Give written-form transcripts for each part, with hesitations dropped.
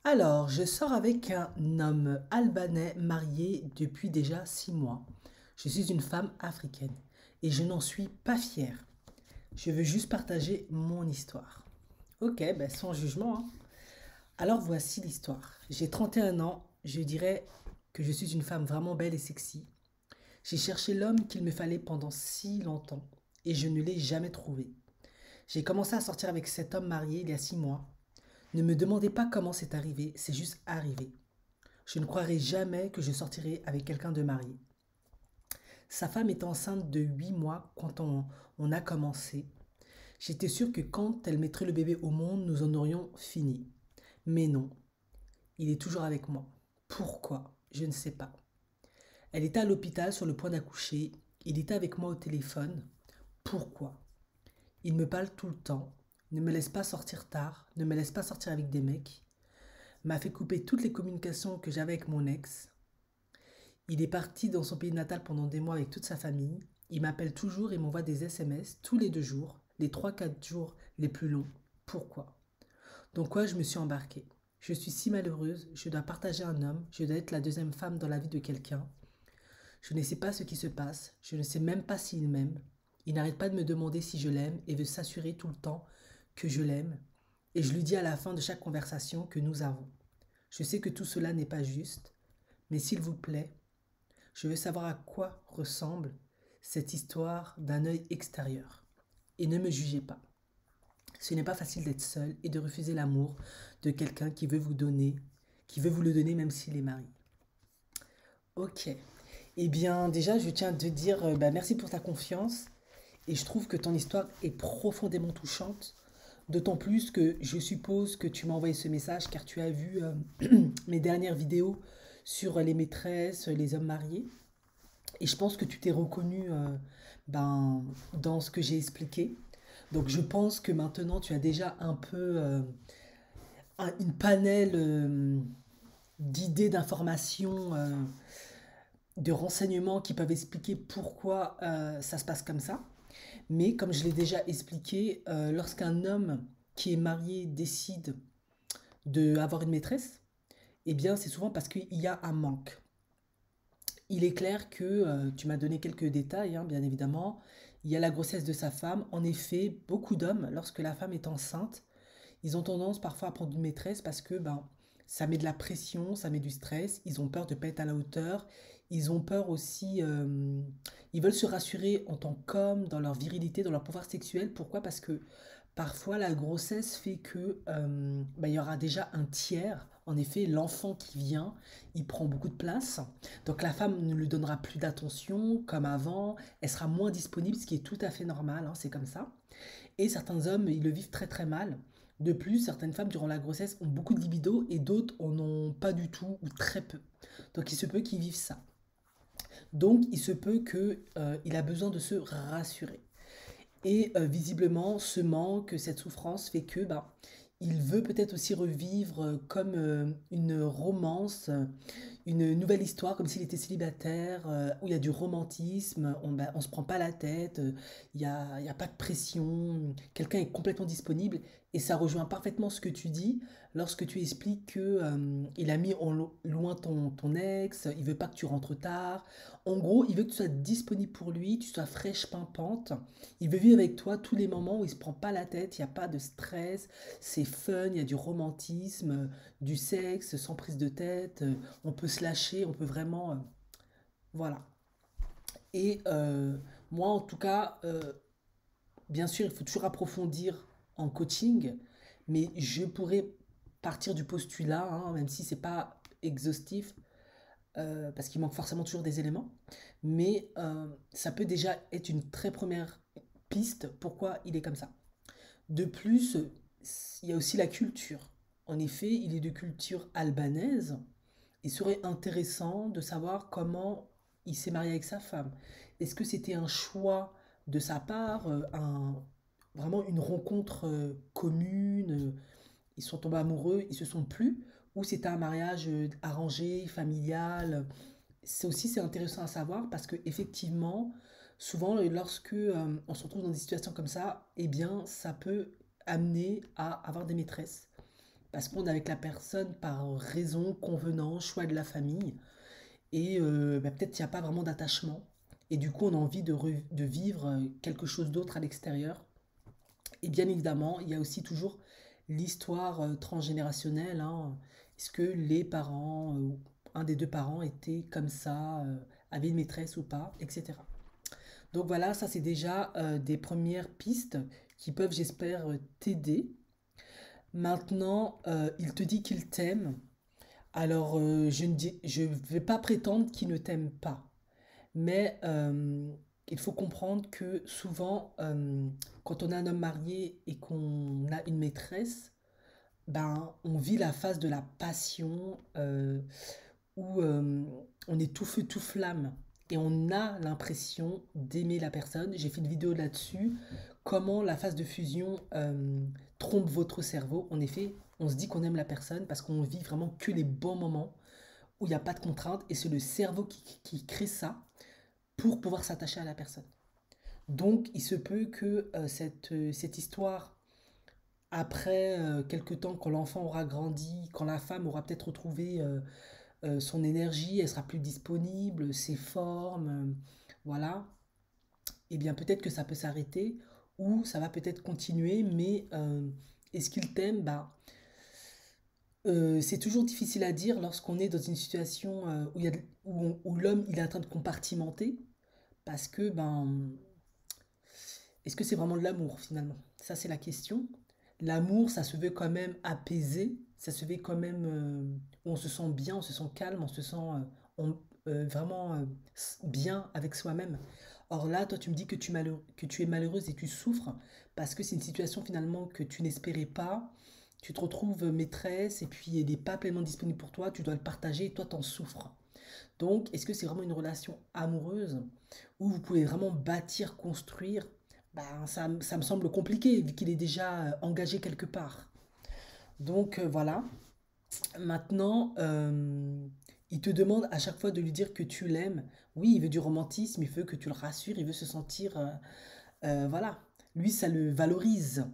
Alors, je sors avec un homme albanais marié depuis déjà 6 mois. Je suis une femme africaine et je n'en suis pas fière. Je veux juste partager mon histoire. Ok, ben sans jugement, hein. Alors voici l'histoire. J'ai 31 ans, je dirais que je suis une femme vraiment belle et sexy. J'ai cherché l'homme qu'il me fallait pendant si longtemps et je ne l'ai jamais trouvé. J'ai commencé à sortir avec cet homme marié il y a 6 mois. Ne me demandez pas comment c'est arrivé, c'est juste arrivé. Je ne croirais jamais que je sortirais avec quelqu'un de marié. Sa femme est enceinte de 8 mois quand on a commencé. J'étais sûre que quand elle mettrait le bébé au monde, nous en aurions fini. Mais non, il est toujours avec moi. Pourquoi? Je ne sais pas. Elle était à l'hôpital sur le point d'accoucher. Il était avec moi au téléphone. Pourquoi? Il me parle tout le temps. Ne me laisse pas sortir tard. Ne me laisse pas sortir avec des mecs. M'a fait couper toutes les communications que j'avais avec mon ex. Il est parti dans son pays natal pendant des mois avec toute sa famille. Il m'appelle toujours et m'envoie des SMS tous les 2 jours, les 3 4 jours les plus longs. Pourquoi? Donc quoi, je me suis embarquée. Je suis si malheureuse, je dois partager un homme, je dois être la deuxième femme dans la vie de quelqu'un. Je ne sais pas ce qui se passe, je ne sais même pas s'il m'aime. Il n'arrête pas de me demander si je l'aime et veut s'assurer tout le temps que je l'aime. Et je lui dis à la fin de chaque conversation que nous avons. Je sais que tout cela n'est pas juste, mais s'il vous plaît, je veux savoir à quoi ressemble cette histoire d'un œil extérieur. Et ne me jugez pas. Ce n'est pas facile d'être seul et de refuser l'amour de quelqu'un qui veut vous donner, qui veut vous le donner même s'il est marié. Ok. Eh bien, déjà, je tiens à te dire merci pour ta confiance. Et je trouve que ton histoire est profondément touchante. D'autant plus que je suppose que tu m'as envoyé ce message car tu as vu mes dernières vidéos sur les maîtresses, les hommes mariés. Et je pense que tu t'es reconnu dans ce que j'ai expliqué. Donc je pense que maintenant tu as déjà un peu une panel d'idées, d'informations, de renseignements qui peuvent expliquer pourquoi ça se passe comme ça. Mais comme je l'ai déjà expliqué, lorsqu'un homme qui est marié décide d'avoir une maîtresse, eh bien c'est souvent parce qu'il y a un manque. Il est clair que tu m'as donné quelques détails, hein, bien évidemment. Il y a la grossesse de sa femme. En effet, beaucoup d'hommes, lorsque la femme est enceinte, ils ont tendance parfois à prendre une maîtresse parce que ça met de la pression, ça met du stress. Ils ont peur de ne pas être à la hauteur. Ils ont peur aussi. Ils veulent se rassurer en tant qu'hommes, dans leur virilité, dans leur pouvoir sexuel. Pourquoi? Parce que parfois la grossesse fait que il y aura déjà un tiers. En effet, l'enfant qui vient, il prend beaucoup de place. Donc la femme ne lui donnera plus d'attention comme avant. Elle sera moins disponible, ce qui est tout à fait normal, hein, c'est comme ça. Et certains hommes, ils le vivent très très mal. De plus, certaines femmes durant la grossesse ont beaucoup de libido et d'autres en ont pas du tout ou très peu. Donc il se peut qu'ils vivent ça. Donc il se peut qu'il a besoin de se rassurer. Et visiblement, ce manque, cette souffrance fait que il veut peut-être aussi revivre comme une romance, une nouvelle histoire, comme s'il était célibataire, où il y a du romantisme, on se prend pas la tête, il y a pas de pression, quelqu'un est complètement disponible, et ça rejoint parfaitement ce que tu dis lorsque tu expliques que il a mis loin ton ex, il veut pas que tu rentres tard. En gros, il veut que tu sois disponible pour lui, tu sois fraîche pimpante. Il veut vivre avec toi tous les moments où il se prend pas la tête, il n'y a pas de stress, c'est fun, il y a du romantisme, du sexe sans prise de tête, on peut se lâcher, on peut vraiment. Voilà. Et moi, en tout cas, bien sûr, il faut toujours approfondir en coaching, mais je pourrais partir du postulat, hein, même si c'est pas exhaustif, parce qu'il manque forcément toujours des éléments, mais ça peut déjà être une très première piste pourquoi il est comme ça. De plus, il y a aussi la culture. En effet, il est de culture albanaise. Il serait intéressant de savoir comment il s'est marié avec sa femme. Est-ce que c'était un choix de sa part, vraiment une rencontre commune, ils sont tombés amoureux, ils se sont plu, ou c'était un mariage arrangé, familial. C'est aussi c'est intéressant à savoir parce que effectivement, souvent lorsque on se retrouve dans des situations comme ça, eh bien ça peut amener à avoir des maîtresses parce qu'on est avec la personne par raison, convenance, choix de la famille, et bah, peut-être qu'il n'y a pas vraiment d'attachement, et du coup on a envie de vivre quelque chose d'autre à l'extérieur. Et bien évidemment, il y a aussi toujours l'histoire transgénérationnelle, hein. Est-ce que les parents, ou un des deux parents était comme ça, avait une maîtresse ou pas, etc. Donc voilà, ça c'est déjà des premières pistes qui peuvent, j'espère, t'aider. Maintenant, il te dit qu'il t'aime. Alors, je vais pas prétendre qu'il ne t'aime pas. Mais il faut comprendre que souvent, quand on a un homme marié et qu'on a une maîtresse, ben, on vit la phase de la passion où on est tout feu, tout flamme. Et on a l'impression d'aimer la personne. J'ai fait une vidéo là-dessus. Comment la phase de fusion trompe votre cerveau. En effet, on se dit qu'on aime la personne parce qu'on vit vraiment que les bons moments où il n'y a pas de contraintes. Et c'est le cerveau qui crée ça pour pouvoir s'attacher à la personne. Donc, il se peut que cette histoire, après quelque temps, quand l'enfant aura grandi, quand la femme aura peut-être retrouvé son énergie, elle sera plus disponible, ses formes, voilà, et bien peut-être que ça peut s'arrêter ou ça va peut-être continuer, mais est-ce qu'il t'aime? Bah, c'est toujours difficile à dire lorsqu'on est dans une situation où, où l'homme il est en train de compartimenter, parce que ben, est-ce que c'est vraiment de l'amour finalement? Ça c'est la question. L'amour, ça se veut quand même apaisé, ça se veut quand même, on se sent bien, on se sent calme, on se sent vraiment bien avec soi-même. Or là, toi, tu me dis que que tu es malheureuse et tu souffres parce que c'est une situation finalement que tu n'espérais pas. Tu te retrouves maîtresse et puis elle n'est pas pleinement disponible pour toi, tu dois le partager et toi, t'en souffres. Donc, est-ce que c'est vraiment une relation amoureuse où vous pouvez vraiment bâtir, construire? Ben, ça me semble compliqué vu qu'il est déjà engagé quelque part. Donc voilà. Maintenant, il te demande à chaque fois de lui dire que tu l'aimes. Oui, il veut du romantisme, il veut que tu le rassures, il veut se sentir... voilà. Lui, ça le valorise.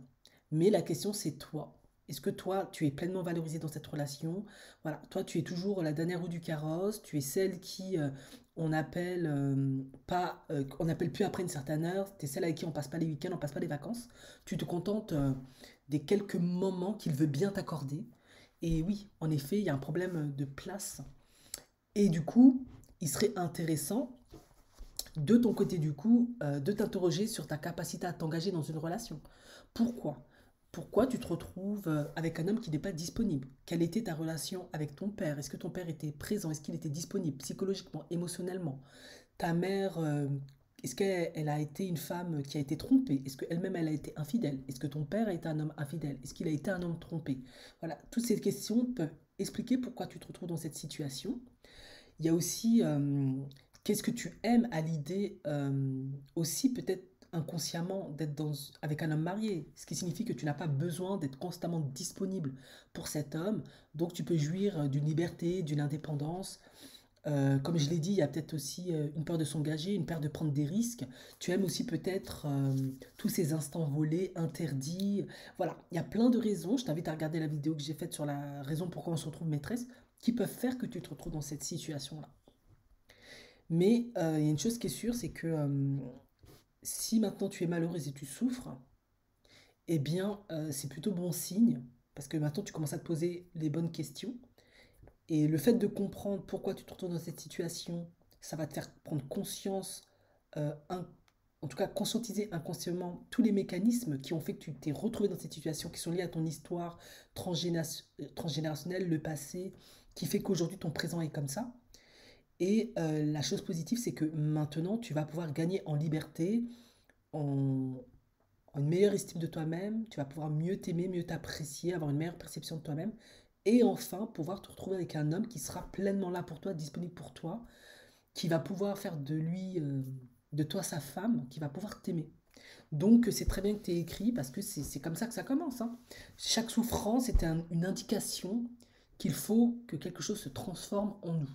Mais la question, c'est toi. Est-ce que toi, tu es pleinement valorisé dans cette relation? Voilà, toi, tu es toujours la dernière roue du carrosse, tu es celle qui, on appelle pas, on n'appelle plus après une certaine heure, tu es celle avec qui on passe pas les week-ends, on passe pas les vacances. Tu te contentes des quelques moments qu'il veut bien t'accorder. Et oui, en effet, il y a un problème de place. Et du coup, il serait intéressant de ton côté du coup, de t'interroger sur ta capacité à t'engager dans une relation. Pourquoi? Pourquoi tu te retrouves avec un homme qui n'est pas disponible? Quelle était ta relation avec ton père? Est-ce que ton père était présent? Est-ce qu'il était disponible psychologiquement, émotionnellement? Ta mère, est-ce qu'elle a été une femme qui a été trompée? Est-ce qu'elle-même, elle a été infidèle? Est-ce que ton père a été un homme infidèle? Est-ce qu'il a été un homme trompé? Voilà, toutes ces questions peuvent expliquer pourquoi tu te retrouves dans cette situation. Il y a aussi qu'est-ce que tu aimes à l'idée aussi peut-être inconsciemment d'être avec un homme marié, ce qui signifie que tu n'as pas besoin d'être constamment disponible pour cet homme, donc tu peux jouir d'une liberté, d'une indépendance. Comme je l'ai dit, il y a peut-être aussi une peur de s'engager, une peur de prendre des risques. Tu aimes aussi peut-être tous ces instants volés, interdits. Voilà, il y a plein de raisons. Je t'invite à regarder la vidéo que j'ai faite sur la raison pourquoi on se retrouve maîtresse, qui peuvent faire que tu te retrouves dans cette situation-là. Mais il y a une chose qui est sûre, c'est que si maintenant tu es malheureuse et tu souffres, eh bien c'est plutôt bon signe, parce que maintenant tu commences à te poser les bonnes questions. Et le fait de comprendre pourquoi tu te retrouves dans cette situation, ça va te faire prendre conscience, en tout cas conscientiser inconsciemment tous les mécanismes qui ont fait que tu t'es retrouvé dans cette situation, qui sont liés à ton histoire transgénérationnelle, le passé, qui fait qu'aujourd'hui ton présent est comme ça. Et la chose positive, c'est que maintenant, tu vas pouvoir gagner en liberté, en, en une meilleure estime de toi-même, tu vas pouvoir mieux t'aimer, mieux t'apprécier, avoir une meilleure perception de toi-même, et enfin pouvoir te retrouver avec un homme qui sera pleinement là pour toi, disponible pour toi, qui va pouvoir faire de lui, de toi sa femme, qui va pouvoir t'aimer. Donc c'est très bien que tu aies écrit parce que c'est comme ça que ça commence, hein. Chaque souffrance est une indication qu'il faut que quelque chose se transforme en nous.